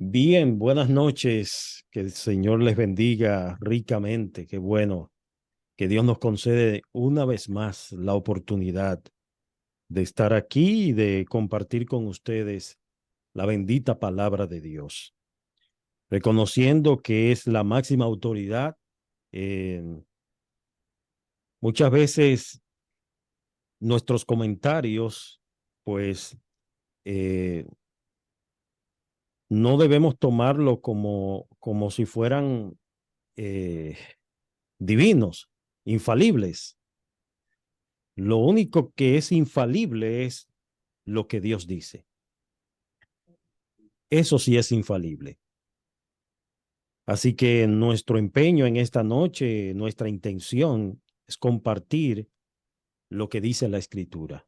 Bien, buenas noches. Que el Señor les bendiga ricamente. Qué bueno que Dios nos concede una vez más la oportunidad de estar aquí y de compartir con ustedes la bendita palabra de Dios, reconociendo que es la máxima autoridad. eh, Muchas veces nuestros comentarios, pues, eh, no debemos tomarlo como si fueran eh, divinos, infalibles. Lo único que es infalible es lo que Dios dice. Eso sí es infalible. Así que nuestro empeño en esta noche, nuestra intención es compartir lo que dice la Escritura.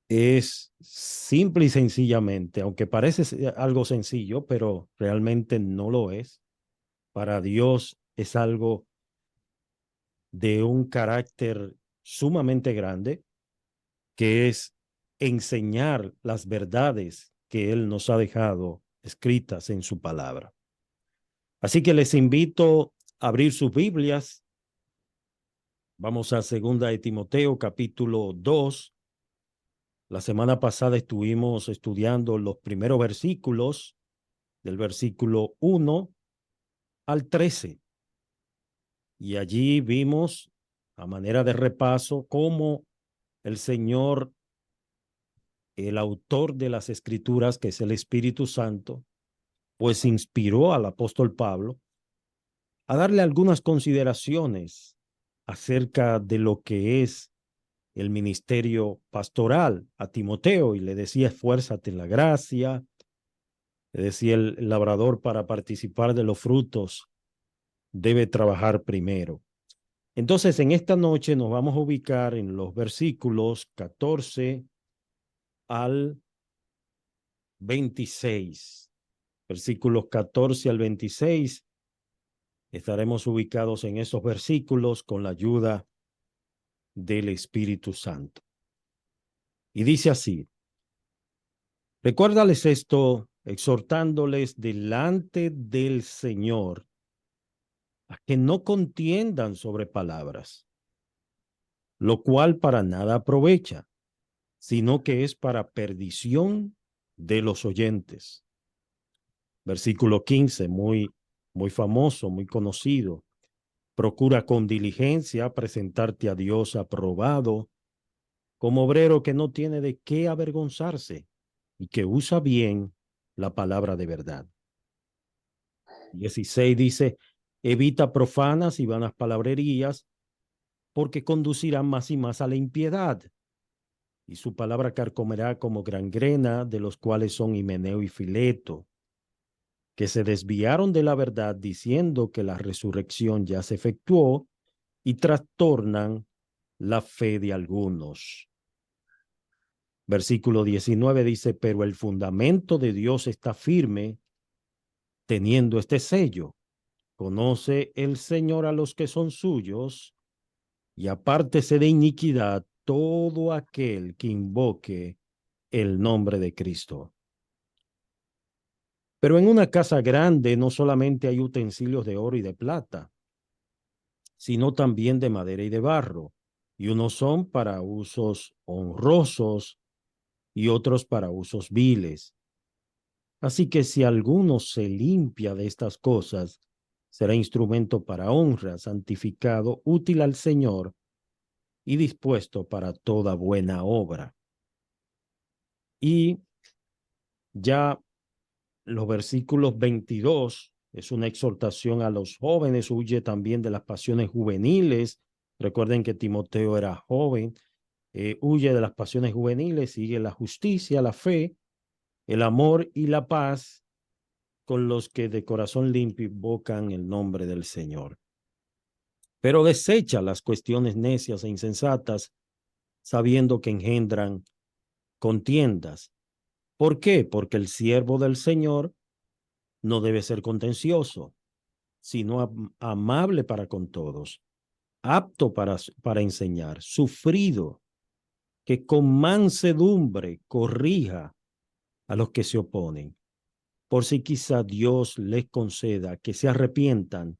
Es simple y sencillamente, aunque parece algo sencillo, pero realmente no lo es. Para Dios es algo de un carácter sumamente grande, que es enseñar las verdades que Él nos ha dejado escritas en su palabra. Así que les invito a abrir sus Biblias. Vamos a segunda de Timoteo, capítulo 2. La semana pasada estuvimos estudiando los primeros versículos, del versículo 1 al 13. Y allí vimos, a manera de repaso, cómo el Señor, el autor de las Escrituras, que es el Espíritu Santo, pues inspiró al apóstol Pablo a darle algunas consideraciones acerca de lo que es el ministerio pastoral a Timoteo, y le decía: esfuérzate en la gracia. Le decía: el labrador, para participar de los frutos, debe trabajar primero. Entonces, en esta noche nos vamos a ubicar en los versículos 14 al 26. Versículos 14 al 26. Estaremos ubicados en esos versículos con la ayuda del Espíritu Santo. Y dice así: recuérdales esto, exhortándoles delante del Señor a que no contiendan sobre palabras, lo cual para nada aprovecha, sino que es para perdición de los oyentes. Versículo 15, muy famoso, muy conocido. Procura con diligencia presentarte a Dios aprobado, como obrero que no tiene de qué avergonzarse y que usa bien la palabra de verdad. 16 dice: evita profanas y vanas palabrerías, porque conducirán más y más a la impiedad, y su palabra carcomerá como gangrena, de los cuales son Himeneo y Fileto, que se desviaron de la verdad diciendo que la resurrección ya se efectuó, y trastornan la fe de algunos. Versículo 19 dice: pero el fundamento de Dios está firme, teniendo este sello: conoce el Señor a los que son suyos, y apártese de iniquidad todo aquel que invoque el nombre de Cristo. Pero en una casa grande no solamente hay utensilios de oro y de plata, sino también de madera y de barro, y unos son para usos honrosos y otros para usos viles. Así que si alguno se limpia de estas cosas, será instrumento para honra, santificado, útil al Señor y dispuesto para toda buena obra. Y ya los versículos 22 es una exhortación a los jóvenes: huye también de las pasiones juveniles. Recuerden que Timoteo era joven. Huye de las pasiones juveniles, sigue la justicia, la fe, el amor y la paz con los que de corazón limpio invocan el nombre del Señor. Pero desecha las cuestiones necias e insensatas, sabiendo que engendran contiendas. ¿Por qué? Porque el siervo del Señor no debe ser contencioso, sino amable para con todos, apto para enseñar, sufrido, que con mansedumbre corrija a los que se oponen, por si quizá Dios les conceda que se arrepientan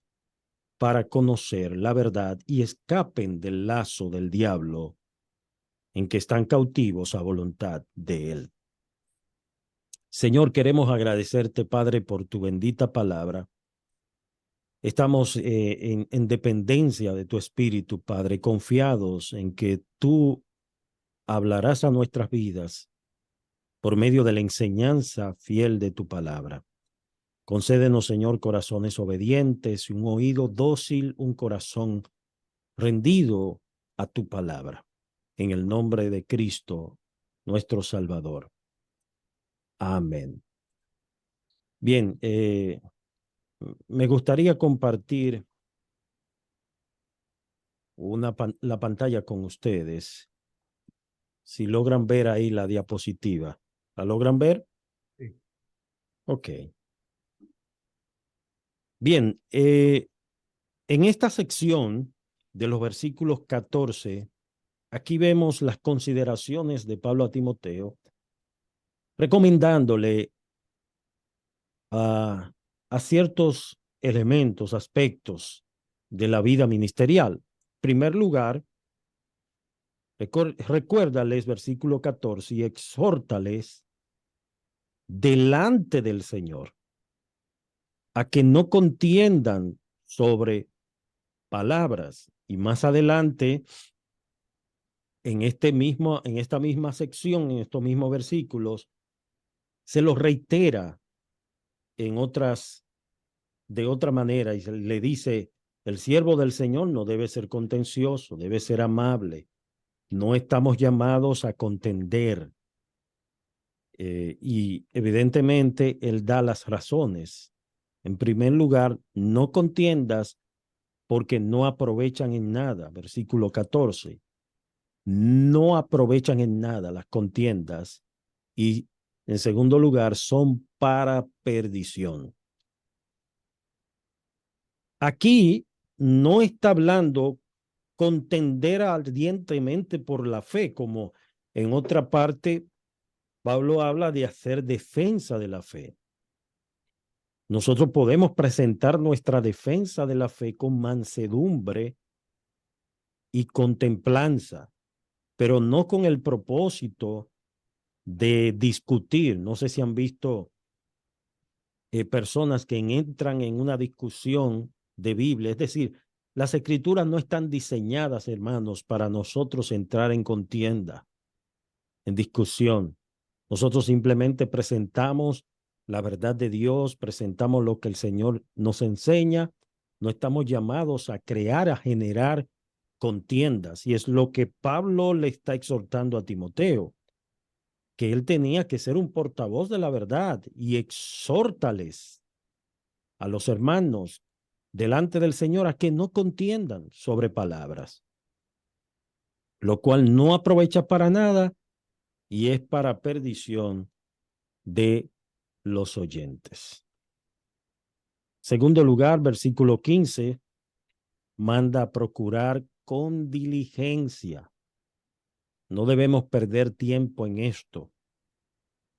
para conocer la verdad y escapen del lazo del diablo en que están cautivos a voluntad de él. Señor, queremos agradecerte, Padre, por tu bendita palabra. Estamos en dependencia de tu Espíritu, Padre, confiados en que tú hablarás a nuestras vidas por medio de la enseñanza fiel de tu palabra. Concédenos, Señor, corazones obedientes, un oído dócil, un corazón rendido a tu palabra. En el nombre de Cristo, nuestro Salvador. Amén. Bien, me gustaría compartir la pantalla con ustedes. Si logran ver ahí la diapositiva. ¿La logran ver? Sí. Ok. Bien, en esta sección de los versículos 14, aquí vemos las consideraciones de Pablo a Timoteo, recomendándole a ciertos elementos, aspectos de la vida ministerial. En primer lugar, recuérdales, versículo 14, y exhórtales delante del Señor a que no contiendan sobre palabras. Y más adelante, en esta misma sección, en estos mismos versículos, se los reitera de otra manera, y le dice, el siervo del Señor no debe ser contencioso, debe ser amable. No estamos llamados a contender. Y evidentemente él da las razones. En primer lugar, no contiendas porque no aprovechan en nada. Versículo 14. No aprovechan en nada las contiendas. Y en segundo lugar, son para perdición. Aquí no está hablando contender ardientemente por la fe, como en otra parte Pablo habla de hacer defensa de la fe. Nosotros podemos presentar nuestra defensa de la fe con mansedumbre y con templanza, pero no con el propósito de discutir. No sé si han visto personas que entran en una discusión de Biblia, es decir, las escrituras no están diseñadas, hermanos, para nosotros entrar en contienda, en discusión. Nosotros simplemente presentamos la verdad de Dios, presentamos lo que el Señor nos enseña. No estamos llamados a crear, a generar contiendas. Y es lo que Pablo le está exhortando a Timoteo, que él tenía que ser un portavoz de la verdad y exhórtales a los hermanos delante del Señor a que no contiendan sobre palabras, lo cual no aprovecha para nada y es para perdición de los oyentes. Segundo lugar, versículo 15, manda a procurar con diligencia. No debemos perder tiempo en esto.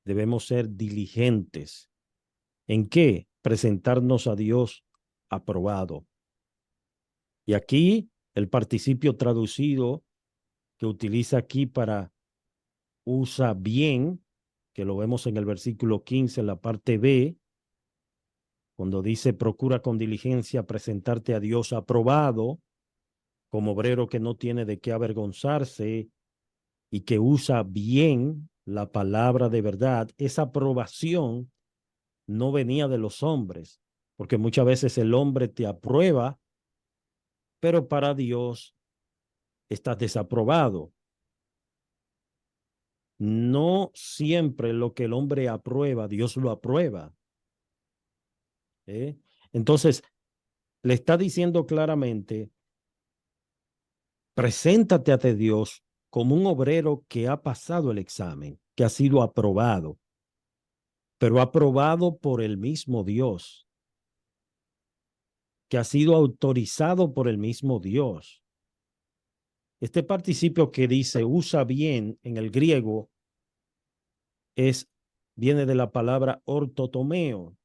Debemos ser diligentes. ¿En qué? Presentarnos a Dios aprobado. Y aquí el participio traducido que utiliza aquí para usa bien, que lo vemos en el versículo 15, en la parte B, cuando dice procura con diligencia presentarte a Dios aprobado, como obrero que no tiene de qué avergonzarse y que usa bien la palabra de verdad. Esa aprobación no venía de los hombres, porque muchas veces el hombre te aprueba, pero para Dios estás desaprobado. No siempre lo que el hombre aprueba, Dios lo aprueba. ¿Eh? Entonces, le está diciendo claramente, preséntate ante Dios como un obrero que ha pasado el examen, que ha sido aprobado, pero aprobado por el mismo Dios, que ha sido autorizado por el mismo Dios. Este participio que dice usa bien en el griego es viene de la palabra ortotomeo,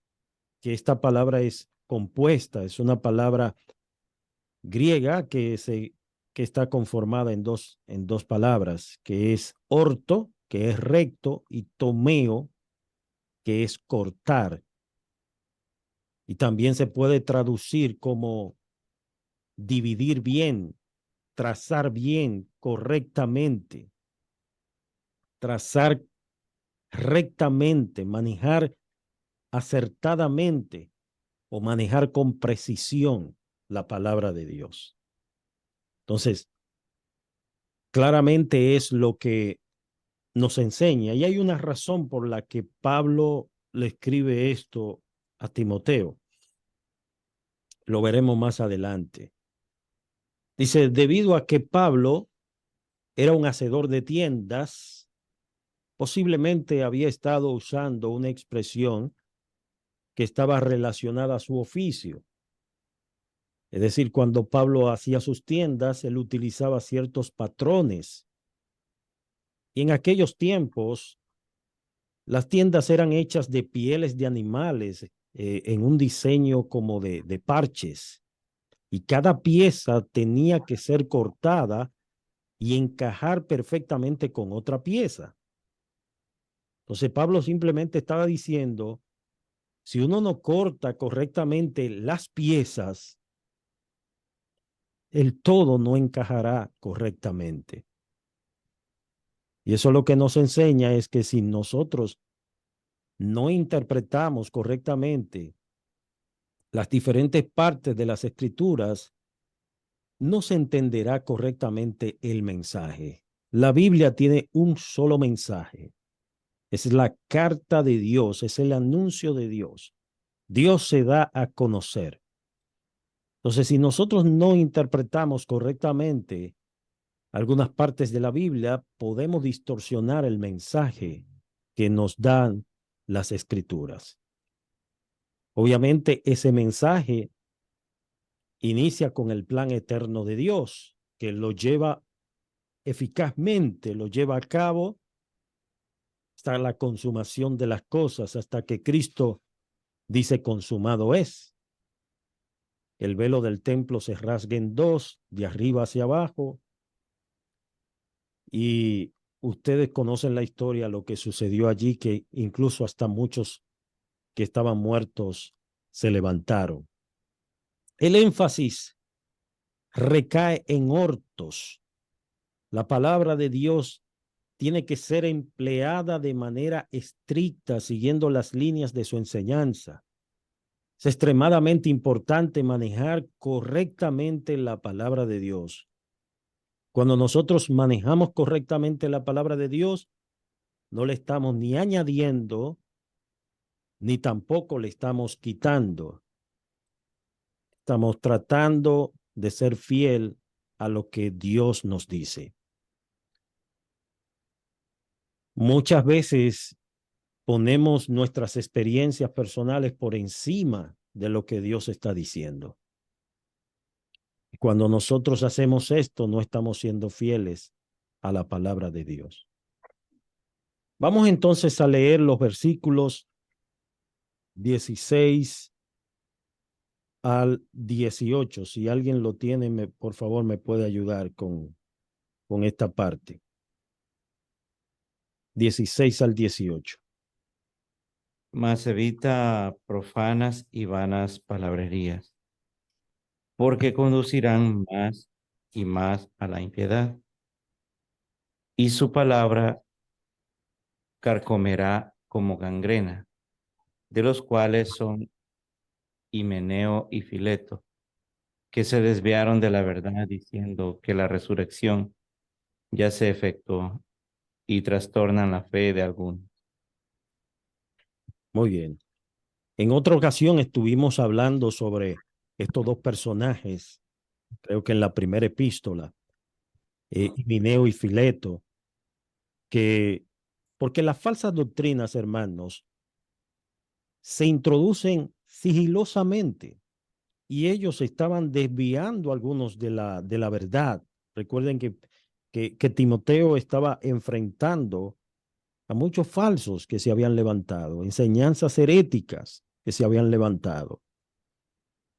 que esta palabra es compuesta, es una palabra griega que está conformada en dos palabras, que es orto, que es recto, y tomeo, que es cortar. Y también se puede traducir como dividir bien, trazar bien, correctamente, trazar rectamente, manejar acertadamente o manejar con precisión la palabra de Dios. Entonces, claramente es lo que nos enseña. Y hay una razón por la que Pablo le escribe esto a Timoteo. Lo veremos más adelante. Dice, debido a que Pablo era un hacedor de tiendas, posiblemente había estado usando una expresión que estaba relacionada a su oficio. Es decir, cuando Pablo hacía sus tiendas, él utilizaba ciertos patrones. Y en aquellos tiempos, las tiendas eran hechas de pieles de animales en un diseño como de parches. Y cada pieza tenía que ser cortada y encajar perfectamente con otra pieza. Entonces Pablo simplemente estaba diciendo, si uno no corta correctamente las piezas, el todo no encajará correctamente. Y eso lo que nos enseña es que si nosotros no interpretamos correctamente las diferentes partes de las escrituras, no se entenderá correctamente el mensaje. La Biblia tiene un solo mensaje. Es la carta de Dios, es el anuncio de Dios. Dios se da a conocer. Entonces, si nosotros no interpretamos correctamente algunas partes de la Biblia, podemos distorsionar el mensaje que nos dan las escrituras. Obviamente, ese mensaje inicia con el plan eterno de Dios, que lo lleva eficazmente, lo lleva a cabo hasta la consumación de las cosas, hasta que Cristo dice consumado es. El velo del templo se rasga en dos, de arriba hacia abajo, y ustedes conocen la historia, lo que sucedió allí, que incluso hasta muchos que estaban muertos se levantaron. El énfasis recae en hortos. La palabra de Dios tiene que ser empleada de manera estricta, siguiendo las líneas de su enseñanza. Es extremadamente importante manejar correctamente la palabra de Dios. Cuando nosotros manejamos correctamente la palabra de Dios, no le estamos ni añadiendo, ni tampoco le estamos quitando. Estamos tratando de ser fiel a lo que Dios nos dice. Muchas veces ponemos nuestras experiencias personales por encima de lo que Dios está diciendo. Cuando nosotros hacemos esto, no estamos siendo fieles a la palabra de Dios. Vamos entonces a leer los versículos 16 al 18. Si alguien lo tiene, por favor, me puede ayudar con esta parte. 16 al 18. Mas evita profanas y vanas palabrerías, porque conducirán más y más a la impiedad. Y su palabra carcomerá como gangrena, de los cuales son Himeneo y Fileto, que se desviaron de la verdad diciendo que la resurrección ya se efectuó y trastornan la fe de algunos. Muy bien. En otra ocasión estuvimos hablando sobre estos dos personajes, creo que en la primera epístola, Himeneo y Fileto, que, porque las falsas doctrinas, hermanos, se introducen sigilosamente y ellos estaban desviando a algunos de la verdad. Recuerden que Timoteo estaba enfrentando a muchos falsos que se habían levantado, enseñanzas heréticas que se habían levantado.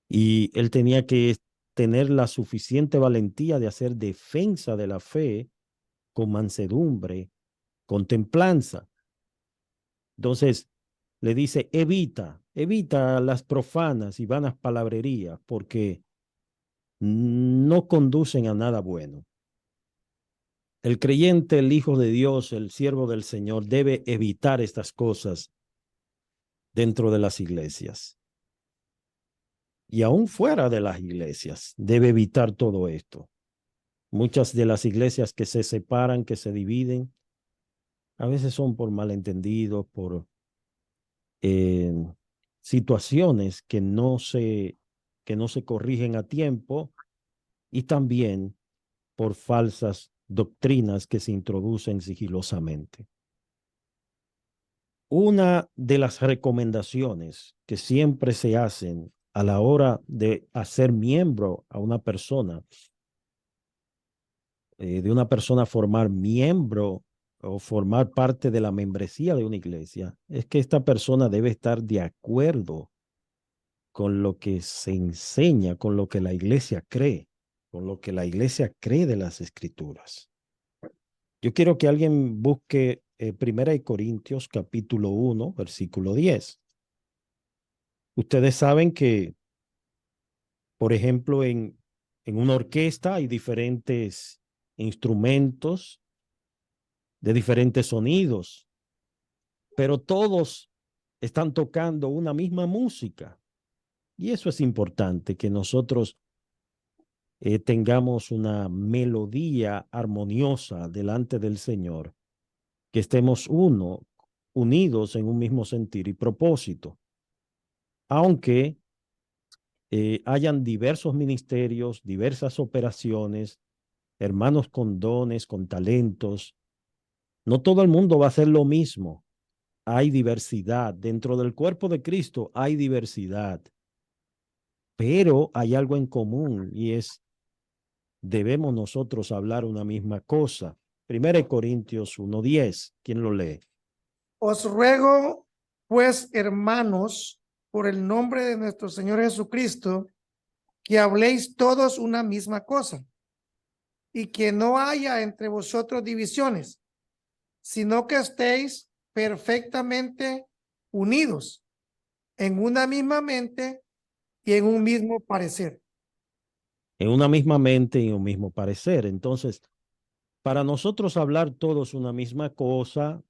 Y él tenía que tener la suficiente valentía de hacer defensa de la fe con mansedumbre, con templanza. Entonces le dice, evita las profanas y vanas palabrerías porque no conducen a nada bueno. El creyente, el Hijo de Dios, el siervo del Señor, debe evitar estas cosas dentro de las iglesias. Y aún fuera de las iglesias, debe evitar todo esto. Muchas de las iglesias que se separan, que se dividen, a veces son por malentendidos, por eh, situaciones que no se corrigen a tiempo y también por falsas doctrinas que se introducen sigilosamente. Una de las recomendaciones que siempre se hacen a la hora de hacer miembro a una persona, de una persona formar miembro o formar parte de la membresía de una iglesia, es que esta persona debe estar de acuerdo con lo que se enseña, con lo que la iglesia cree, con lo que la iglesia cree de las escrituras. Yo quiero que alguien busque 1 Corintios capítulo 1, versículo 10. Ustedes saben que, por ejemplo, en una orquesta hay diferentes instrumentos de diferentes sonidos, pero todos están tocando una misma música. Y eso es importante, que nosotros tengamos una melodía armoniosa delante del Señor, que estemos unidos en un mismo sentir y propósito. Aunque hayan diversos ministerios, diversas operaciones, hermanos con dones, con talentos, no todo el mundo va a hacer lo mismo. Hay diversidad. Dentro del cuerpo de Cristo hay diversidad, pero hay algo en común y es, debemos nosotros hablar una misma cosa. 1 Corintios 1:10, ¿quién lo lee? Os ruego, pues, hermanos, por el nombre de nuestro Señor Jesucristo, que habléis todos una misma cosa y que no haya entre vosotros divisiones, sino que estéis perfectamente unidos en una misma mente y en un mismo parecer. En una misma mente y un mismo parecer. Entonces, para nosotros hablar todos una misma cosa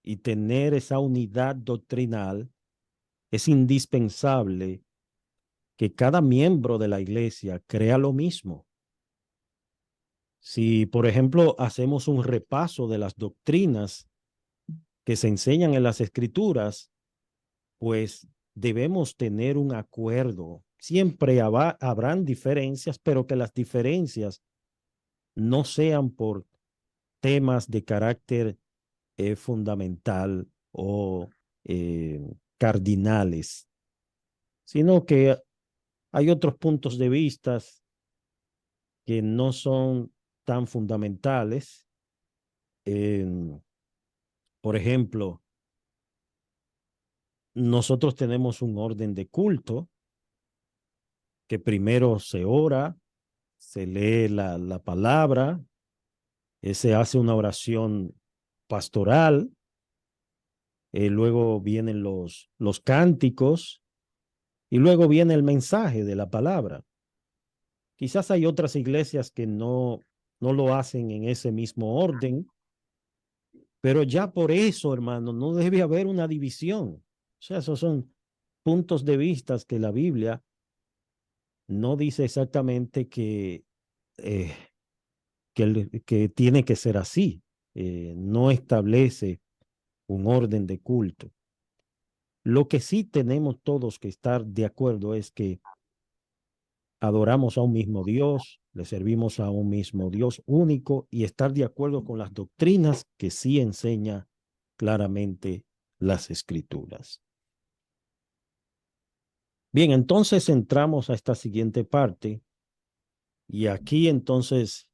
y tener esa unidad doctrinal, es indispensable que cada miembro de la iglesia crea lo mismo. Si, por ejemplo, hacemos un repaso de las doctrinas que se enseñan en las escrituras, pues debemos tener un acuerdo. Siempre habrán diferencias, pero que las diferencias no sean por temas de carácter fundamental o cardinales, sino que hay otros puntos de vista que no son tan fundamentales. Por ejemplo, nosotros tenemos un orden de culto que primero se ora, se lee la palabra, se hace una oración pastoral, luego vienen los cánticos y luego viene el mensaje de la palabra. Quizás hay otras iglesias que no lo hacen en ese mismo orden, pero ya por eso, hermano, no debe haber una división. O sea, esos son puntos de vista que la Biblia no dice exactamente eh, que tiene que ser así. No establece un orden de culto. Lo que sí tenemos todos que estar de acuerdo es que adoramos a un mismo Dios, le servimos a un mismo Dios único y estar de acuerdo con las doctrinas que sí enseña claramente las escrituras. Bien, entonces entramos a esta siguiente parte y aquí entonces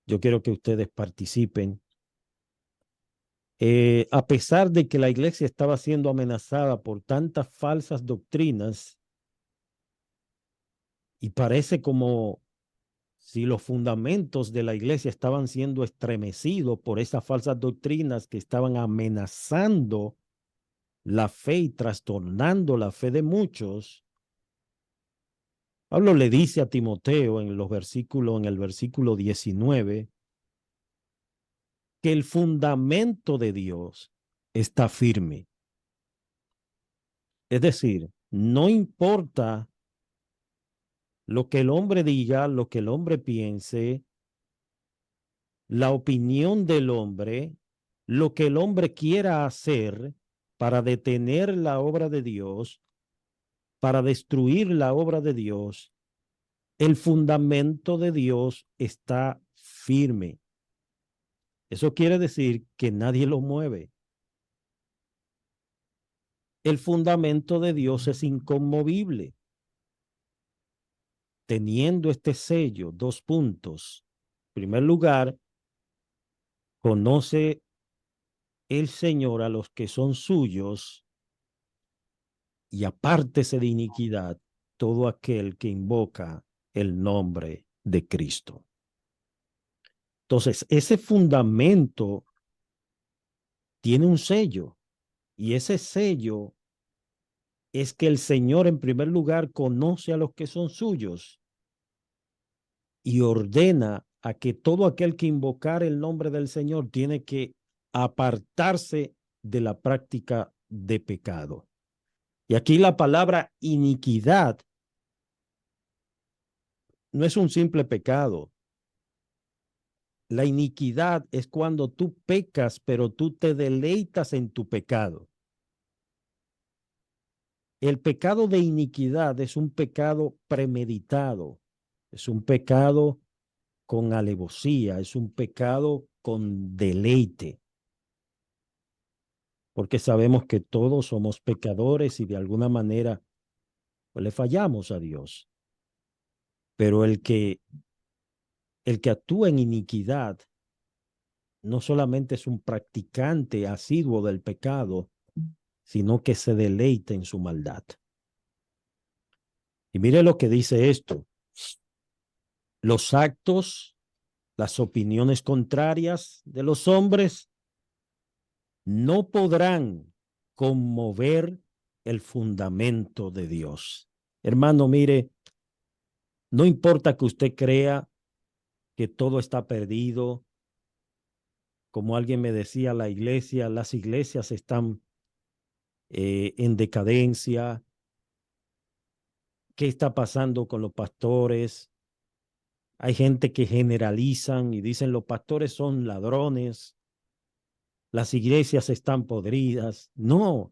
yo quiero que ustedes participen a pesar de que la iglesia estaba siendo amenazada por tantas falsas doctrinas, y parece como si los fundamentos de la iglesia estaban siendo estremecidos por esas falsas doctrinas que estaban amenazando la fe y trastornando la fe de muchos, Pablo le dice a Timoteo en el versículo 19, que el fundamento de Dios está firme. Es decir, no importa lo que el hombre diga, lo que el hombre piense, la opinión del hombre, lo que el hombre quiera hacer para detener la obra de Dios, para destruir la obra de Dios, el fundamento de Dios está firme. Eso quiere decir que nadie lo mueve. El fundamento de Dios es inconmovible. Teniendo este sello, 2 puntos. En primer lugar, conoce el Señor a los que son suyos y apártese de iniquidad todo aquel que invoca el nombre de Cristo. Entonces, ese fundamento tiene un sello y ese sello es que el Señor en primer lugar conoce a los que son suyos y ordena a que todo aquel que invocar el nombre del Señor tiene que apartarse de la práctica de pecado. Y aquí la palabra iniquidad no es un simple pecado. La iniquidad es cuando tú pecas, pero tú te deleitas en tu pecado. El pecado de iniquidad es un pecado premeditado, es un pecado con alevosía, es un pecado con deleite. Porque sabemos que todos somos pecadores y de alguna manera pues, le fallamos a Dios. Pero el que actúa en iniquidad no solamente es un practicante asiduo del pecado, sino que se deleita en su maldad. Y mire lo que dice esto. Los actos, las opiniones contrarias de los hombres no podrán conmover el fundamento de Dios. Hermano, mire, no importa que usted crea que todo está perdido, como alguien me decía, las iglesias están en decadencia. ¿Qué está pasando con los pastores? Hay gente que generalizan y dicen los pastores son ladrones, las iglesias están podridas. No,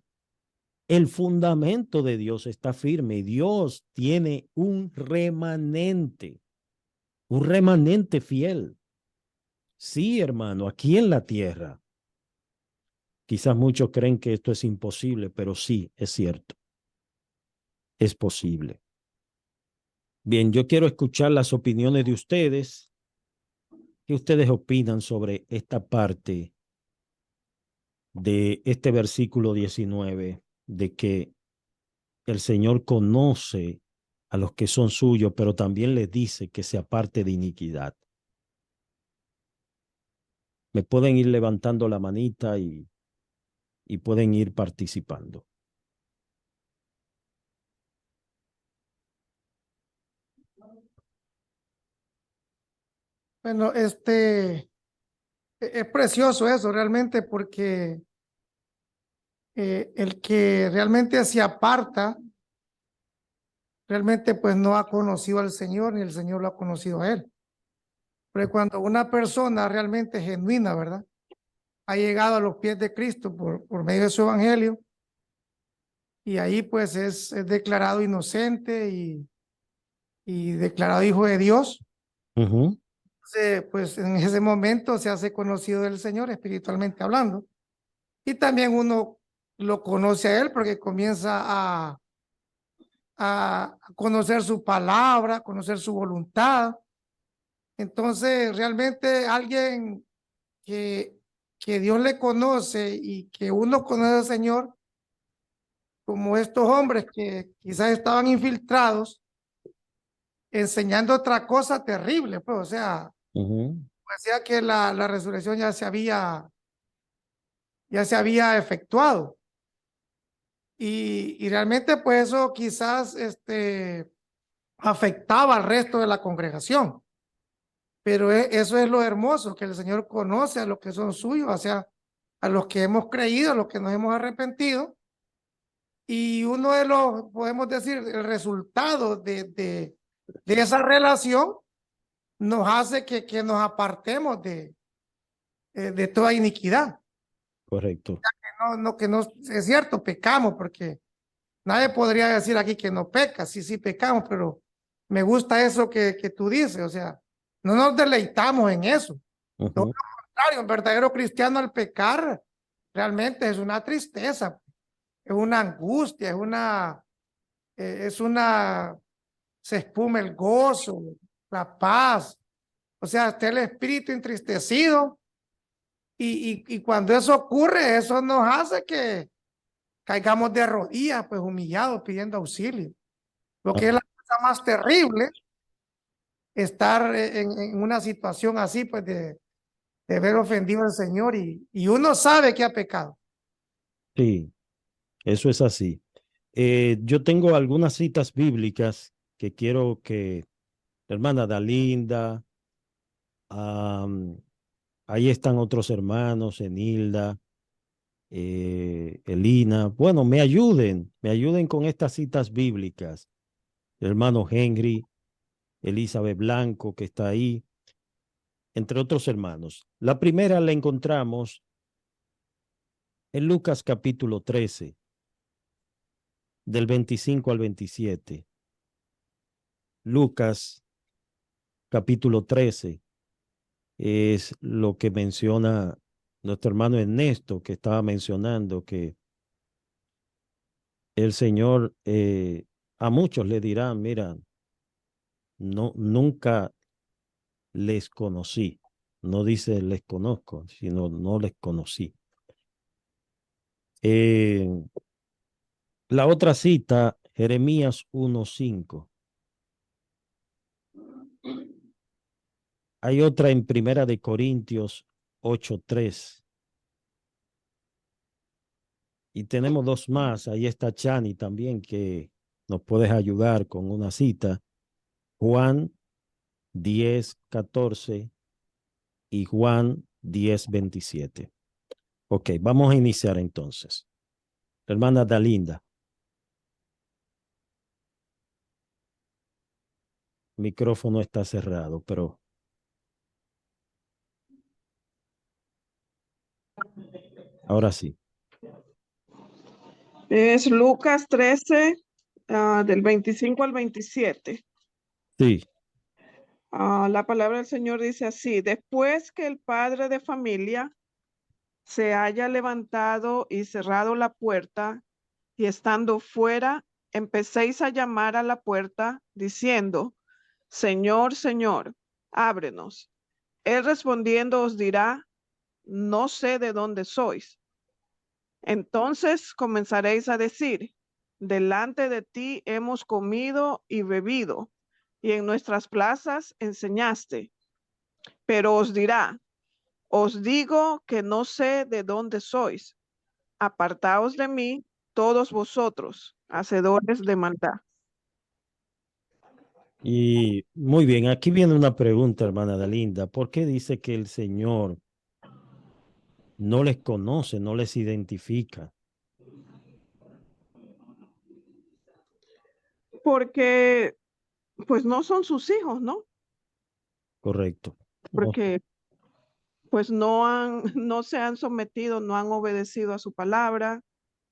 el fundamento de Dios está firme. Dios tiene un remanente fiel. Sí, hermano, aquí en la tierra. Quizás muchos creen que esto es imposible, pero sí, es cierto. Es posible. Bien, yo quiero escuchar las opiniones de ustedes. ¿Qué ustedes opinan sobre esta parte de este versículo 19? De que el Señor conoce a los que son suyos, pero también les dice que se aparte de iniquidad. Me pueden ir levantando la manita y pueden ir participando. Bueno, es precioso eso realmente porque el que realmente se aparta, realmente pues no ha conocido al Señor ni el Señor lo ha conocido a él. Pero cuando una persona realmente genuina, ¿verdad? Ha llegado a los pies de Cristo por medio de su evangelio y ahí pues es declarado inocente y declarado hijo de Dios. Entonces, pues en ese momento se hace conocido del Señor espiritualmente hablando y también uno lo conoce a él porque comienza a conocer su palabra, conocer su voluntad. Entonces realmente alguien que que Dios le conoce y que uno conoce al Señor, como estos hombres que quizás estaban infiltrados, enseñando otra cosa terrible, pues, o sea, decía que la resurrección ya se había efectuado. Y realmente, pues, eso quizás afectaba al resto de la congregación. Pero eso es lo hermoso, que el Señor conoce a los que son suyos, o sea, a los que hemos creído, a los que nos hemos arrepentido. Y uno de los, podemos decir, el resultado de esa relación nos hace que nos apartemos de toda iniquidad. Correcto. Que no, es cierto, pecamos, porque nadie podría decir aquí que no peca, sí, sí pecamos, pero me gusta eso que tú dices, o sea, no nos deleitamos en eso. Todo lo contrario, un verdadero cristiano al pecar realmente es una tristeza, es una angustia, se espuma el gozo, la paz, o sea, está el espíritu entristecido y cuando eso ocurre, eso nos hace que caigamos de rodillas, pues humillados, pidiendo auxilio. Lo que es la cosa más terrible, estar en una situación así, pues de ver ofendido al Señor y uno sabe que ha pecado. Sí, eso es así. Yo tengo algunas citas bíblicas que quiero que la hermana Dalinda, ahí están otros hermanos, Enilda, Elina, bueno, me ayuden con estas citas bíblicas. El hermano Henry, Elizabeth Blanco, que está ahí, entre otros hermanos. La primera la encontramos en Lucas capítulo 13, del 25 al 27. Lucas capítulo 13 es lo que menciona nuestro hermano Ernesto, que estaba mencionando que el Señor a muchos le dirá, mira, no, nunca les conocí. No dice les conozco, sino no les conocí. La otra cita, Jeremías 1:5. Hay otra en Primera de Corintios 8:3. Y tenemos dos más. Ahí está Chani también, que nos puedes ayudar con una cita. Juan 10:14 y Juan 10:27. Ok, vamos a iniciar entonces. Hermana Dalinda. Micrófono está cerrado, pero ahora sí. Es Lucas 13, del 25 al 27. Sí. La palabra del Señor dice así: después que el padre de familia se haya levantado y cerrado la puerta, y estando fuera, empecéis a llamar a la puerta, diciendo: Señor, Señor, ábrenos. Él respondiendo os dirá: no sé de dónde sois. Entonces comenzaréis a decir: delante de ti hemos comido y bebido, y en nuestras plazas enseñaste. Pero os dirá: os digo que no sé de dónde sois. Apartaos de mí, todos vosotros, hacedores de maldad. Y muy bien, aquí viene una pregunta, hermana Dalinda. ¿Por qué dice que el Señor no les conoce, no les identifica? Porque pues no son sus hijos, ¿no? Correcto. Porque pues no se han sometido, no han obedecido a su palabra.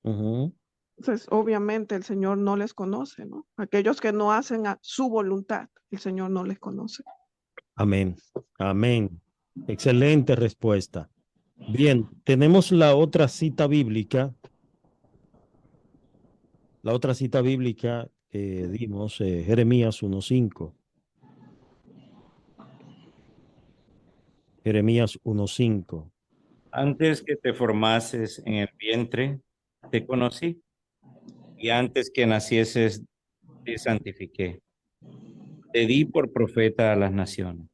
Entonces, obviamente el Señor no les conoce, ¿no? Aquellos que no hacen a su voluntad, el Señor no les conoce. Amén. Amén. Excelente respuesta. Bien, tenemos la otra cita bíblica. La otra cita bíblica que dimos, Jeremías 1:5. Jeremías 1:5. Antes que te formases en el vientre, te conocí, y antes que nacieses, te santifiqué. Te di por profeta a las naciones.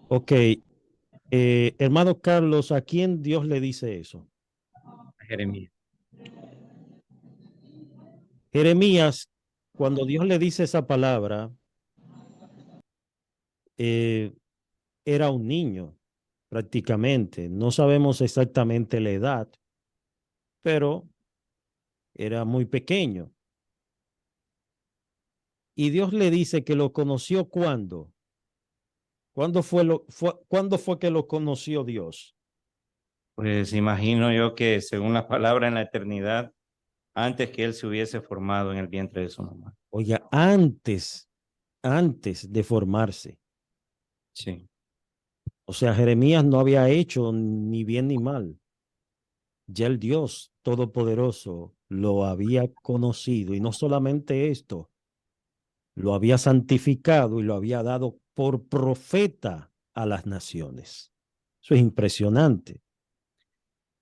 Ok, hermano Carlos, ¿a quién Dios le dice eso? Jeremías. Jeremías, cuando Dios le dice esa palabra, eh, era un niño prácticamente. No sabemos exactamente la edad, pero era muy pequeño. Y Dios le dice que lo conoció ¿cuándo? ¿Cuándo fue que lo conoció Dios? Pues imagino yo que según la palabra en la eternidad, antes que él se hubiese formado en el vientre de su mamá. Oiga, antes de formarse. Sí. O sea, Jeremías no había hecho ni bien ni mal. Ya el Dios Todopoderoso lo había conocido y no solamente esto, lo había santificado y lo había dado por profeta a las naciones. Eso es impresionante.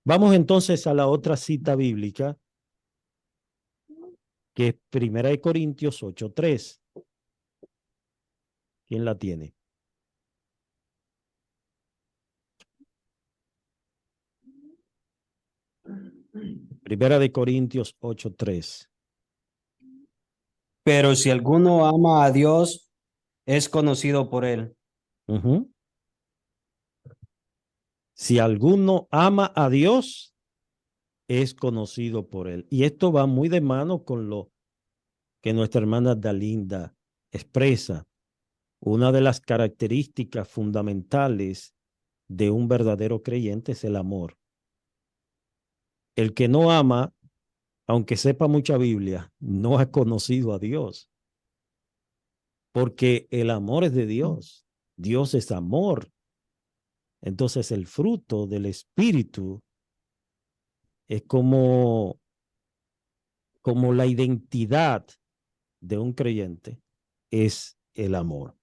Vamos entonces a la otra cita bíblica, que es Primera de Corintios 8:3. ¿Quién la tiene? Primera de Corintios 8:3. Pero si alguno ama a Dios, es conocido por él. Ujú. Si alguno ama a Dios, es conocido por él. Y esto va muy de mano con lo que nuestra hermana Dalinda expresa. Una de las características fundamentales de un verdadero creyente es el amor. El que no ama, aunque sepa mucha Biblia, no ha conocido a Dios, porque el amor es de Dios. Dios es amor. Entonces el fruto del Espíritu es como la identidad de un creyente, es el amor.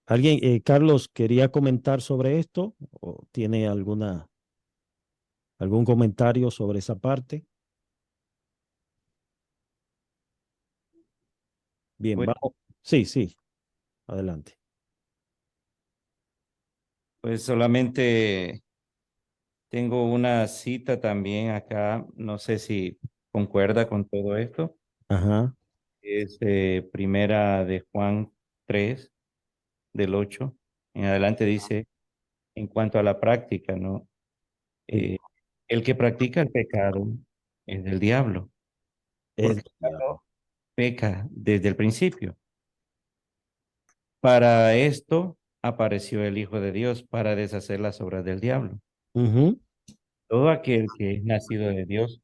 ¿Alguien, Carlos, quería comentar sobre esto o tiene algún comentario sobre esa parte? Bien, Pues, vamos. Sí, sí, adelante. pues solamente tengo una cita también acá, no sé si concuerda con todo esto. Ajá. Es primera de Juan 3 del 8 en adelante dice, en cuanto a la práctica, ¿no? Sí, Eh, el que practica el pecado es del diablo, es porque del el diablo. diablo peca desde el principio. Para esto apareció el Hijo de Dios, para deshacer las obras del diablo. Ujú. Todo aquel que es nacido de Dios,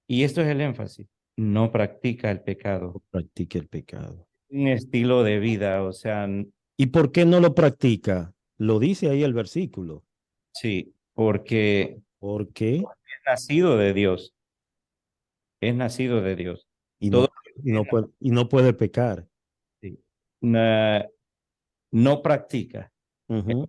y esto es el énfasis, no practica el pecado. Practique el pecado. Un estilo de vida, o sea, ¿Y por qué no lo practica? Lo dice ahí el versículo. sí, porque ¿Por qué? es nacido de Dios, es nacido de Dios. Y Todo no, y no puede pecar. sí, na- no practica. Ujú.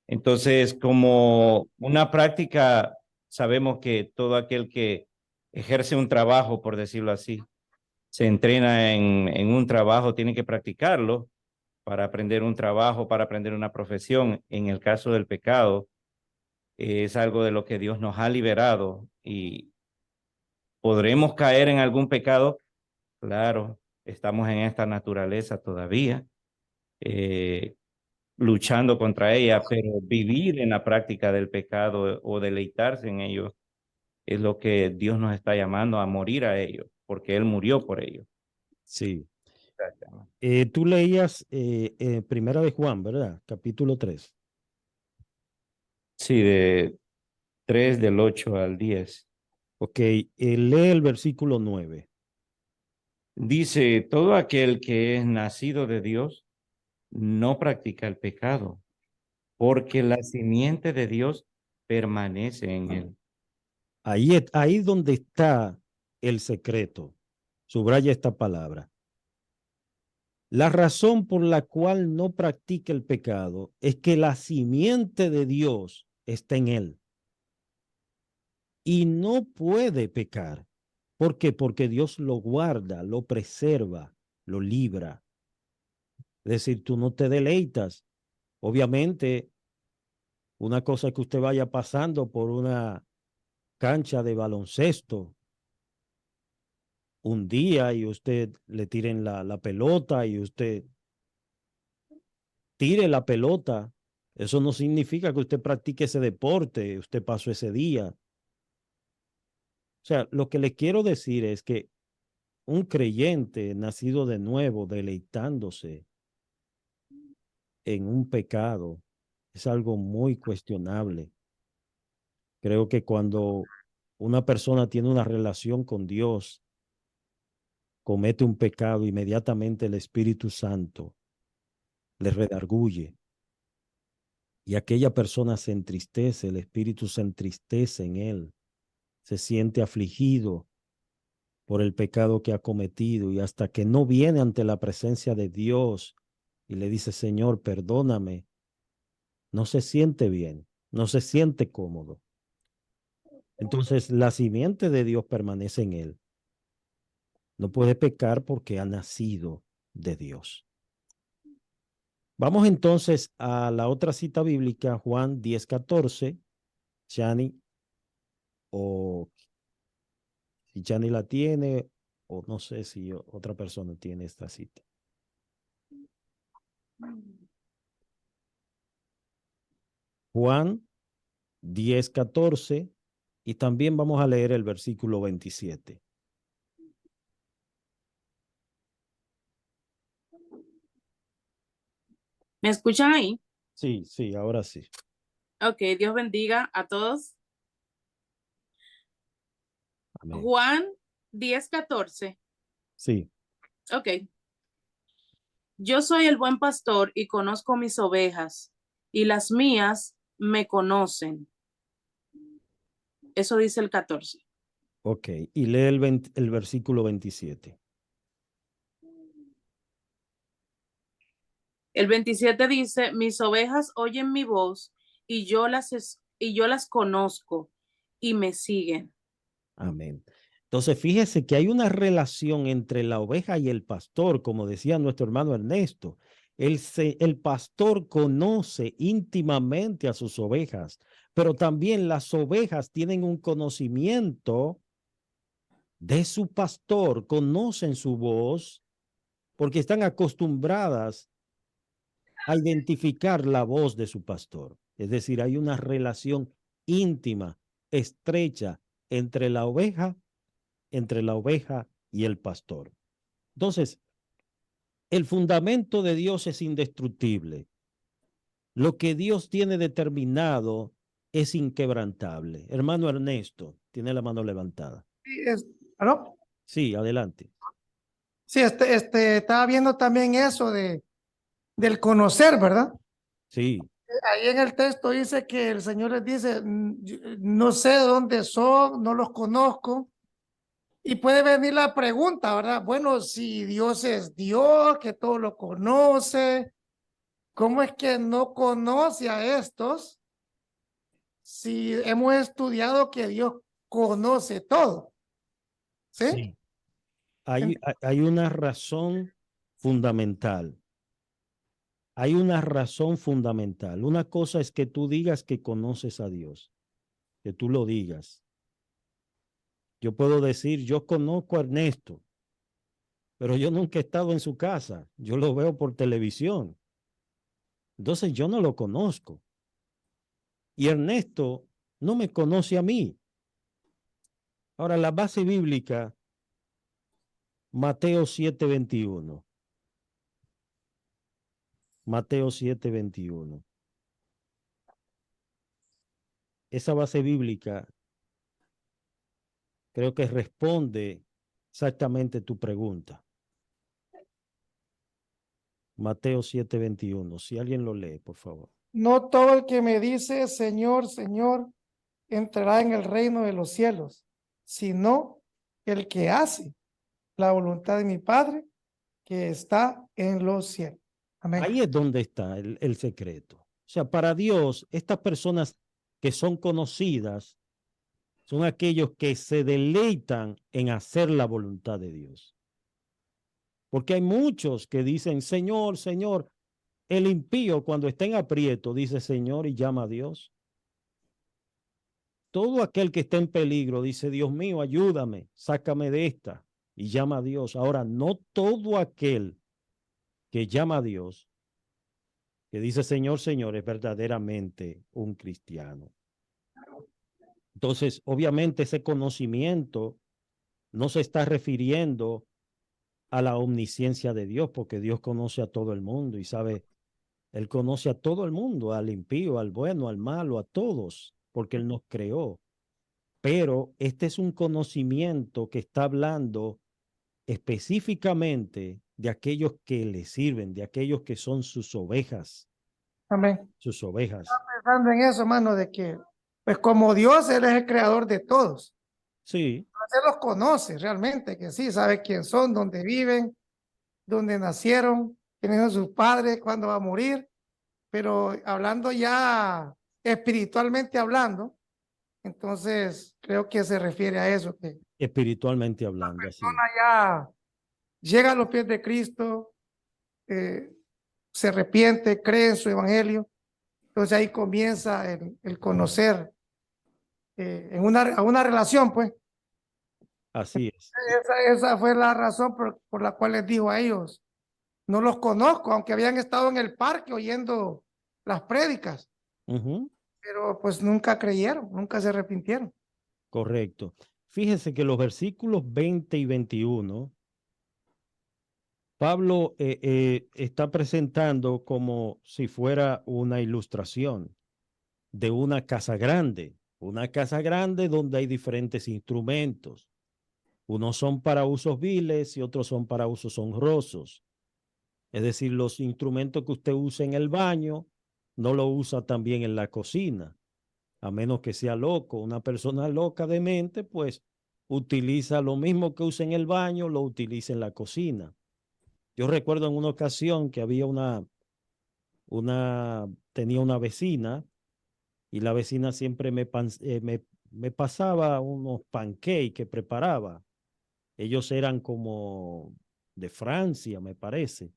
Entonces, como una práctica, sabemos que todo aquel que ejerce un trabajo, por decirlo así, se entrena en un trabajo, tiene que practicarlo para aprender un trabajo, para aprender una profesión. En el caso del pecado, es algo de lo que Dios nos ha liberado y podremos caer en algún pecado. Claro, estamos en esta naturaleza todavía, eh, luchando contra ella, pero vivir en la práctica del pecado o deleitarse en ello es lo que Dios nos está llamando a morir a ello, porque Él murió por ello. Sí. Tú leías Primera de Juan, ¿verdad? Capítulo 3. Sí, de 3 del 8 al 10. Ok, lee el versículo 9. Dice, todo aquel que es nacido de Dios no practica el pecado, porque la simiente de Dios permanece en él. Ahí donde está el secreto. Subraya esta palabra. La razón por la cual no practica el pecado es que la simiente de Dios está en él y no puede pecar. ¿Por qué? Porque Dios lo guarda, lo preserva, lo libra. Es decir, tú no te deleitas. Obviamente, una cosa es que usted vaya pasando por una cancha de baloncesto un día y usted le tiren la pelota y usted tire la pelota. Eso no significa que usted practique ese deporte, usted pasó ese día. O sea, lo que le quiero decir es que un creyente nacido de nuevo, deleitándose en un pecado, es algo muy cuestionable. Creo que cuando una persona tiene una relación con Dios, comete un pecado, inmediatamente el Espíritu Santo le redarguye y aquella persona se entristece, el Espíritu se entristece en él, se siente afligido por el pecado que ha cometido y hasta que no viene ante la presencia de Dios y le dice, Señor, perdóname, no se siente bien, no se siente cómodo. Entonces la simiente de Dios permanece en él. No puede pecar porque ha nacido de Dios. Vamos entonces a la otra cita bíblica, Juan 10:14. Chani, o si Chani la tiene, o no sé si otra persona tiene esta cita. Juan 10:14, y también vamos a leer el versículo 27. ¿Me escuchan ahí? Sí, sí, ahora sí. Ok, Dios bendiga a todos. Amén. Juan 10:14. Sí, Ok. Yo soy el buen pastor y conozco mis ovejas, y las mías me conocen. Eso dice el 14. ok. Y lee el versículo 27. El 27 dice, mis ovejas oyen mi voz y yo las conozco y me siguen. Amén. Entonces, fíjese que hay una relación entre la oveja y el pastor, como decía nuestro hermano Ernesto. El pastor conoce íntimamente a sus ovejas, pero también las ovejas tienen un conocimiento de su pastor, conocen su voz, porque están acostumbradas a identificar la voz de su pastor. Es decir, hay una relación íntima, estrecha entre la oveja y el pastor. Entonces, el fundamento de Dios es indestructible. Lo que Dios tiene determinado es inquebrantable. Hermano Ernesto, tiene la mano levantada. Sí, ¿aló? Sí, adelante. Sí, estaba viendo también eso del conocer, ¿verdad? Sí, Ahí en el texto dice que el Señor les dice, no sé de dónde son, no los conozco. Y puede venir la pregunta, ¿verdad? Bueno, si Dios es Dios, que todo lo conoce, ¿cómo es que no conoce a estos si hemos estudiado que Dios conoce todo? ¿Sí? sí. Hay una razón fundamental. Hay una razón fundamental. Una cosa es que tú digas que conoces a Dios, que tú lo digas. Yo puedo decir, yo conozco a Ernesto, pero yo nunca he estado en su casa. Yo lo veo por televisión. Entonces yo no lo conozco. Y Ernesto no me conoce a mí. Ahora, la base bíblica, Mateo 7:21. Mateo 7:21. Esa base bíblica creo que responde exactamente tu pregunta. Mateo 7:21. Si alguien lo lee, por favor. No todo el que me dice, Señor, Señor, entrará en el reino de los cielos, sino el que hace la voluntad de mi Padre que está en los cielos. Amén. Ahí es donde está el secreto. O sea, para Dios, estas personas que son conocidas son aquellos que se deleitan en hacer la voluntad de Dios. Porque hay muchos que dicen, Señor, Señor. El impío cuando está en aprieto dice Señor y llama a Dios. Todo aquel que está en peligro dice, Dios mío, ayúdame, sácame de esta y llama a Dios. Ahora, no todo aquel que llama a Dios, que dice Señor, Señor, es verdaderamente un cristiano. Entonces, obviamente ese conocimiento no se está refiriendo a la omnisciencia de Dios, porque Dios conoce a todo el mundo y sabe, Él conoce a todo el mundo, al impío, al bueno, al malo, a todos, porque Él nos creó. Pero este es un conocimiento que está hablando específicamente de aquellos que le sirven, de aquellos que son sus ovejas, Amén. sus ovejas. Pensando en eso, hermano, de que, pues como Dios, Él es el creador de todos. Sí, Él los conoce realmente, que sí, sabe quién son, dónde viven, dónde nacieron, quiénes son sus padres, cuándo va a morir. Pero hablando ya espiritualmente hablando, entonces creo que se refiere a eso, que espiritualmente hablando, así. ya llega a los pies de Cristo, se arrepiente, cree en su evangelio, entonces ahí comienza el conocer a una relación, pues. Así es. Esa fue la razón por la cual les dijo a ellos, no los conozco, aunque habían estado en el parque oyendo las prédicas, pero pues nunca creyeron, nunca se arrepintieron. Correcto. Fíjense que los versículos 20 y 21, Pablo está presentando como si fuera una ilustración de una casa grande donde hay diferentes instrumentos. Unos son para usos viles y otros son para usos honrosos. Es decir, los instrumentos que usted usa en el baño no lo usa también en la cocina, a menos que sea loco. Una persona loca de mente, pues utiliza lo mismo que usa en el baño, lo utiliza en la cocina. Yo recuerdo en una ocasión que había tenía una vecina y la vecina siempre me pasaba unos pancakes que preparaba. Ellos eran como de Francia, me parece.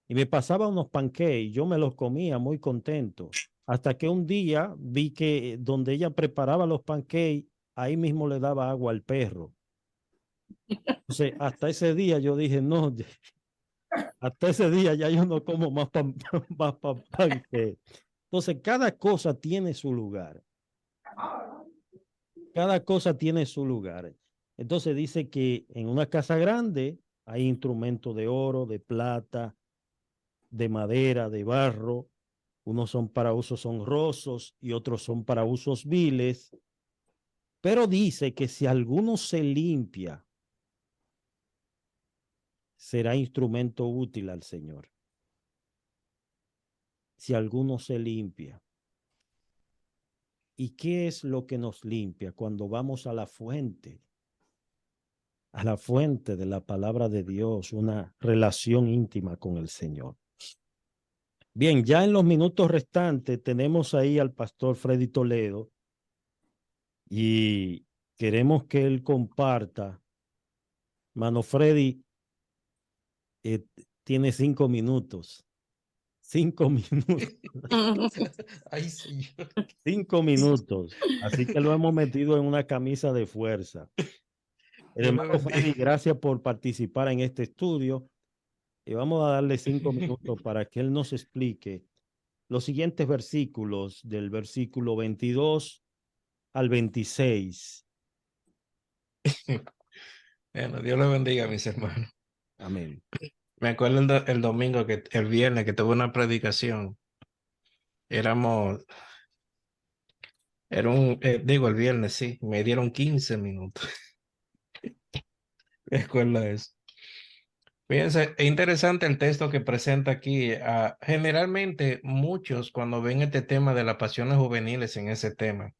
Y me pasaba unos pancakes y yo me los comía muy contento. Hasta que un día vi que donde ella preparaba los pancakes, ahí mismo le daba agua al perro. Entonces, hasta ese día yo dije, no, hasta ese día ya yo no como más pancakes. Entonces, cada cosa tiene su lugar. Cada cosa tiene su lugar. Entonces dice que en una casa grande hay instrumentos de oro, de plata, de madera, de barro. Unos son para usos honrosos y otros son para usos viles. Pero dice que si alguno se limpia, será instrumento útil al Señor. Si alguno se limpia. ¿Y qué es lo que nos limpia cuando vamos a la fuente? A la fuente de la palabra de Dios, una relación íntima con el Señor. Bien, ya en los minutos restantes tenemos ahí al pastor Freddy Toledo y queremos que él comparta. Mano Freddy, tiene 5 minutos. 5 minutos. Ay, señor. 5 minutos. Así que lo hemos metido en una camisa de fuerza. Hermano Freddy, gracias por participar en este estudio. Y vamos a darle 5 minutos para que él nos explique los siguientes versículos, del versículo 22 al 26. Bueno, Dios le bendiga, mis hermanos. Amén. Me acuerdo el domingo, el viernes, que tuve una predicación. Era el viernes, sí, me dieron 15 minutos. Me acuerdo de eso. Fíjense, es interesante el texto que presenta aquí. Generalmente, muchos cuando ven este tema de las pasiones juveniles en ese tema,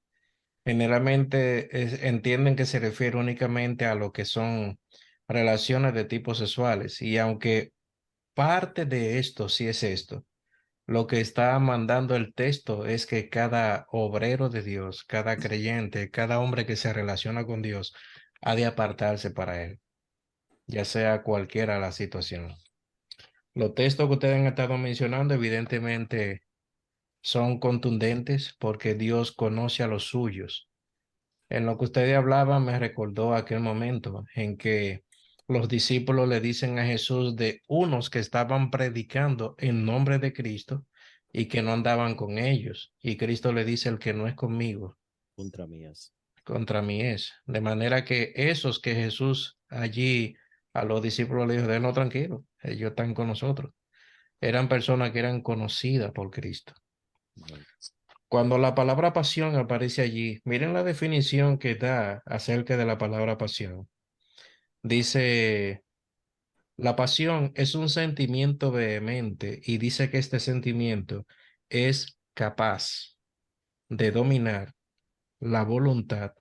generalmente entienden que se refiere únicamente a lo que son relaciones de tipos sexuales. Y aunque parte de esto sí es esto, lo que está mandando el texto es que cada obrero de Dios, cada creyente, cada hombre que se relaciona con Dios, ha de apartarse para él, ya sea cualquiera la situación. Los textos que ustedes han estado mencionando, evidentemente, son contundentes porque Dios conoce a los suyos. En lo que ustedes hablaban, me recordó aquel momento en que los discípulos le dicen a Jesús de unos que estaban predicando en nombre de Cristo y que no andaban con ellos. Y Cristo le dice: el que no es conmigo, Contra mías. contra mí es. De manera que esos que Jesús allí a los discípulos le dijo: no, tranquilo, ellos están con nosotros. Eran personas que eran conocidas por Cristo. Cuando la palabra pasión aparece allí, miren la definición que da acerca de la palabra pasión. Dice: la pasión es un sentimiento vehemente, y dice que este sentimiento es capaz de dominar la voluntad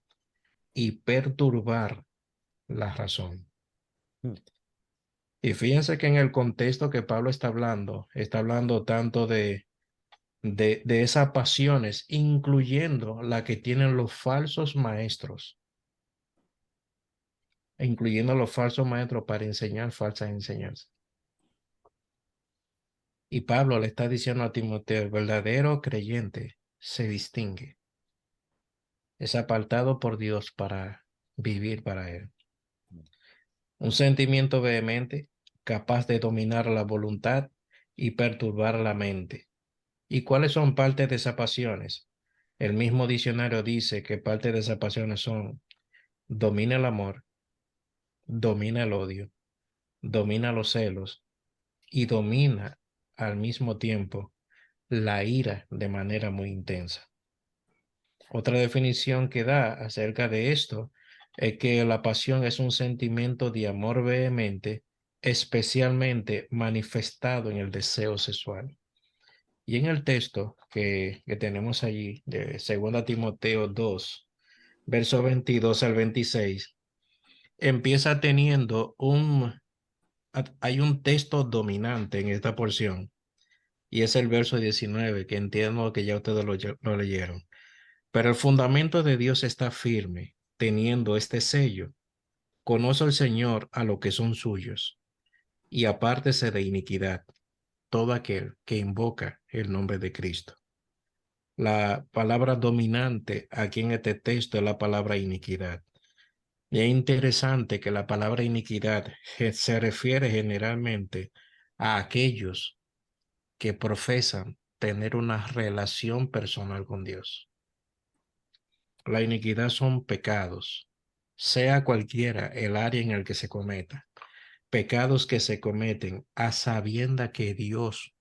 y perturbar la razón. Y fíjense que en el contexto que Pablo está hablando tanto de esas pasiones, incluyendo la que tienen los falsos maestros, incluyendo los falsos maestros para enseñar falsas enseñanzas. Y Pablo le está diciendo a Timoteo: el verdadero creyente se distingue, es apartado por Dios para vivir para Él. Un sentimiento vehemente, capaz de dominar la voluntad y perturbar la mente. ¿Y cuáles son parte de esas pasiones? El mismo diccionario dice que parte de esas pasiones son: domina el amor, domina el odio, domina los celos y domina al mismo tiempo la ira de manera muy intensa. Otra definición que da acerca de esto es que la pasión es un sentimiento de amor vehemente, especialmente manifestado en el deseo sexual. Y en el texto que tenemos allí de 2 Timoteo 2, verso 22 al 26, empieza teniendo hay un texto dominante en esta porción, y es el verso 19, que entiendo que ya ustedes lo leyeron. Pero el fundamento de Dios está firme, teniendo este sello: conoce el Señor a lo que son suyos, y apártese de iniquidad todo aquel que invoca el nombre de Cristo. La palabra dominante aquí en este texto es la palabra iniquidad. Y es interesante que la palabra iniquidad se refiere generalmente a aquellos que profesan tener una relación personal con Dios. La iniquidad son pecados, sea cualquiera el área en el que se cometa. Pecados que se cometen a sabienda que Dios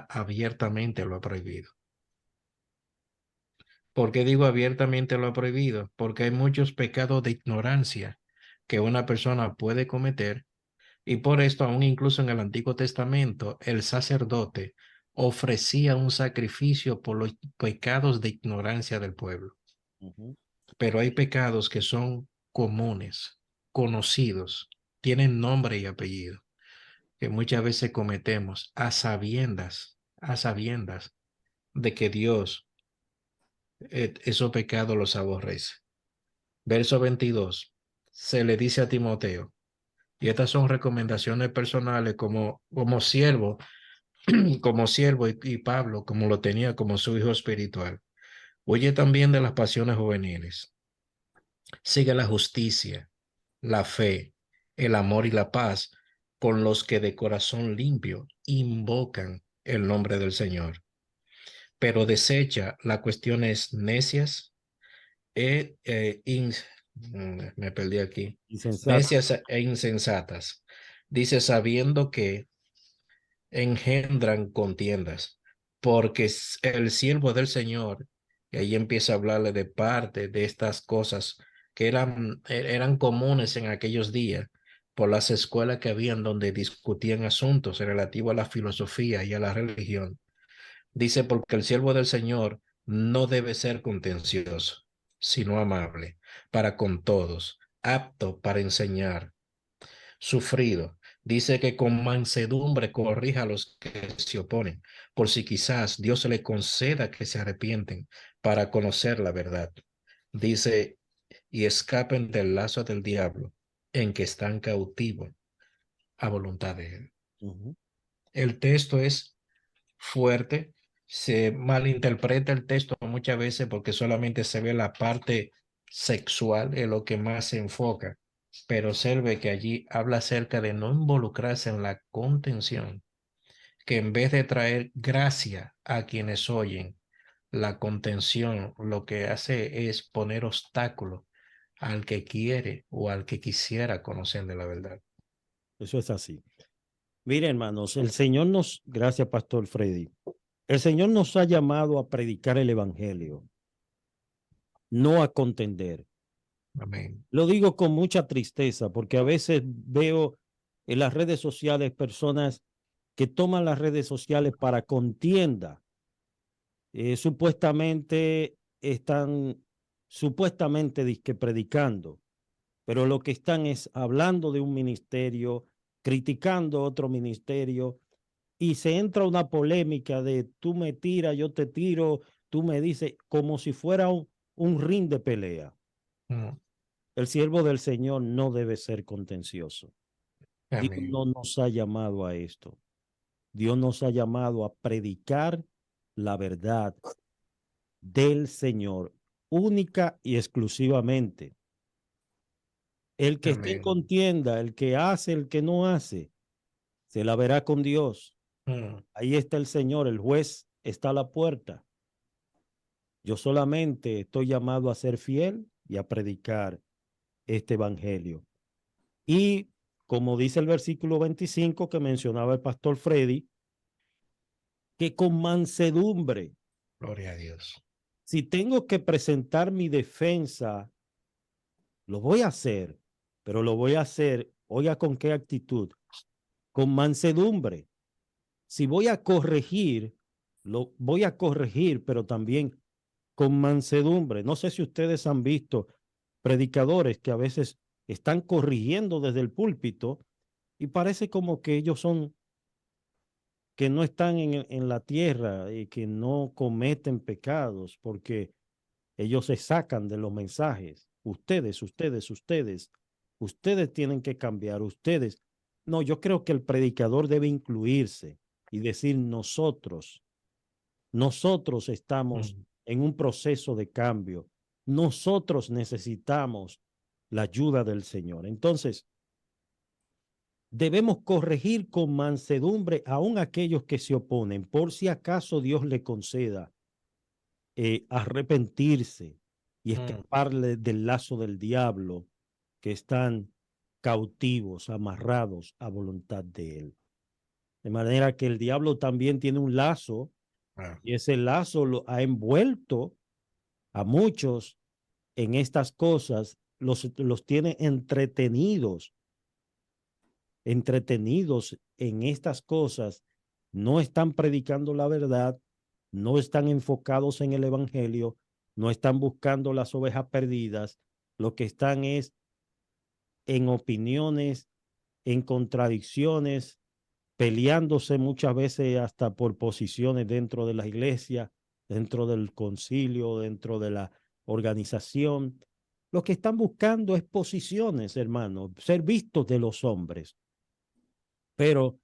abiertamente lo ha prohibido. ¿Por qué digo abiertamente lo ha prohibido? Porque hay muchos pecados de ignorancia que una persona puede cometer, y por esto aún incluso en el Antiguo Testamento el sacerdote ofrecía un sacrificio por los pecados de ignorancia del pueblo. Pero hay pecados que son comunes, conocidos, tienen nombre y apellido, que muchas veces cometemos a sabiendas de que Dios esos pecados los aborrece. Verso 22, se le dice a Timoteo, y estas son recomendaciones personales como siervo, como siervo, y Pablo como lo tenía como su hijo espiritual. Oye también de las pasiones juveniles. Sigue la justicia, la fe, el amor y la paz con los que de corazón limpio invocan el nombre del Señor. Pero desecha las cuestiones necias me perdí aquí. Insensato. Necias e insensatas. Dice: sabiendo que engendran contiendas, porque el siervo del Señor, y ahí empieza a hablarle de parte de estas cosas que eran comunes en aquellos días, por las escuelas que habían donde discutían asuntos relativos a la filosofía y a la religión. Dice: porque el siervo del Señor no debe ser contencioso, sino amable para con todos, apto para enseñar, sufrido. Dice que con mansedumbre corrija a los que se oponen, por si quizás Dios le conceda que se arrepienten para conocer la verdad. Dice, y escapen del lazo del diablo en que están cautivos a voluntad de él. El texto es fuerte, se malinterpreta el texto muchas veces porque solamente se ve la parte sexual, en lo que más se enfoca, pero observe que allí habla acerca de no involucrarse en la contención, que en vez de traer gracia a quienes oyen, la contención lo que hace es poner obstáculos al que quiere o al que quisiera conocer de la verdad. Eso es así. Miren, hermanos, el Señor nos, gracias, Pastor Freddy, el Señor nos ha llamado a predicar el Evangelio, no a contender. Amén. Lo digo con mucha tristeza porque a veces veo en las redes sociales personas que toman las redes sociales para contienda. Supuestamente están, supuestamente dizque predicando, pero lo que están es hablando de un ministerio, criticando otro ministerio, y se entra una polémica de tú me tiras, yo te tiro, tú me dices, como si fuera un ring de pelea. El siervo del Señor no debe ser contencioso. Dios Amén. no nos ha llamado a esto. Dios nos ha llamado a predicar la verdad del Señor, única y exclusivamente. El que esté en Amén. contienda, el que hace, el que no hace, se la verá con Dios. Ahí está el Señor, el juez está a la puerta. Yo solamente estoy llamado a ser fiel y a predicar este evangelio. Y como dice el versículo 25 que mencionaba el pastor Freddy, que con mansedumbre, Gloria a Dios. si tengo que presentar mi defensa, lo voy a hacer, pero lo voy a hacer, oiga con qué actitud, con mansedumbre. Si voy a corregir, lo voy a corregir, pero también con mansedumbre. No sé si ustedes han visto predicadores que a veces están corrigiendo desde el púlpito y parece como que ellos son, que no están en la tierra y que no cometen pecados porque ellos se sacan de los mensajes. Ustedes tienen que cambiar, ustedes. No, yo creo que el predicador debe incluirse y decir nosotros estamos en un proceso de cambio. Nosotros necesitamos la ayuda del Señor. Entonces, debemos corregir con mansedumbre aún aquellos que se oponen, por si acaso Dios le conceda arrepentirse y escaparle del lazo del diablo, que están cautivos, amarrados a voluntad de él. De manera que el diablo también tiene un lazo y ese lazo lo ha envuelto a muchos en estas cosas, los tiene entretenidos en estas cosas, no están predicando la verdad, no están enfocados en el evangelio, no están buscando las ovejas perdidas, lo que están es en opiniones, en contradicciones, peleándose muchas veces hasta por posiciones dentro de la iglesia, dentro del concilio, dentro de la organización. Lo que están buscando es posiciones, hermano, ser vistos de los hombres. Pero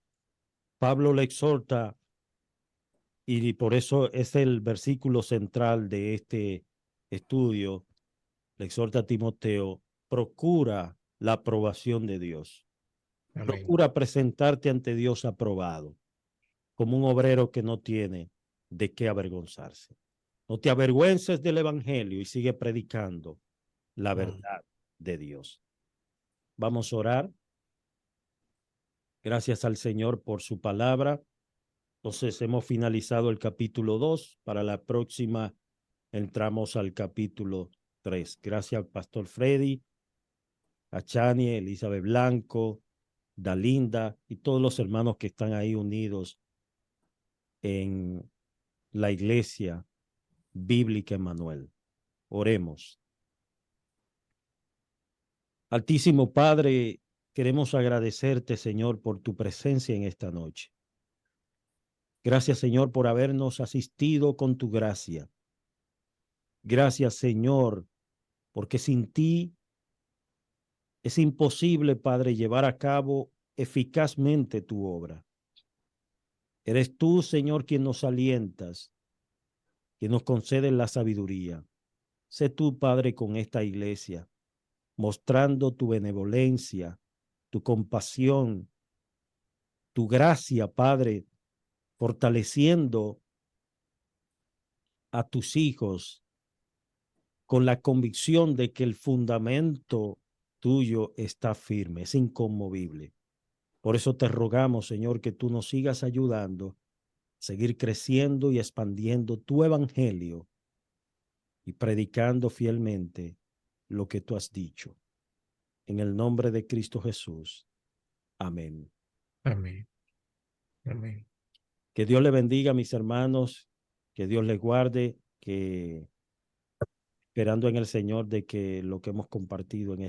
Pablo le exhorta, y por eso es el versículo central de este estudio, le exhorta a Timoteo, procura la aprobación de Dios. Amén. Procura presentarte ante Dios aprobado, como un obrero que no tiene de qué avergonzarse. No te avergüences del evangelio y sigue predicando la verdad de Dios. Vamos a orar. Gracias al Señor por su palabra. Entonces hemos finalizado el capítulo 2. Para la próxima entramos al capítulo 3. Gracias al pastor Freddy, a Chani, Elizabeth Blanco, Dalinda y todos los hermanos que están ahí unidos en la iglesia bíblica Emmanuel. Oremos. Altísimo Padre, queremos agradecerte, Señor, por tu presencia en esta noche. Gracias, Señor, por habernos asistido con tu gracia. Gracias, Señor, porque sin ti es imposible, Padre, llevar a cabo eficazmente tu obra. Eres tú, Señor, quien nos alientas, quien nos concede la sabiduría. Sé tú, Padre, con esta iglesia, mostrando tu benevolencia, tu compasión, tu gracia, Padre, fortaleciendo a tus hijos con la convicción de que el fundamento tuyo está firme, es inconmovible. Por eso te rogamos, Señor, que tú nos sigas ayudando a seguir creciendo y expandiendo tu evangelio y predicando fielmente lo que tú has dicho. En el nombre de Cristo Jesús. Amén. Amén. Amén. Que Dios le bendiga, mis hermanos, que Dios les guarde, que esperando en el Señor de que lo que hemos compartido en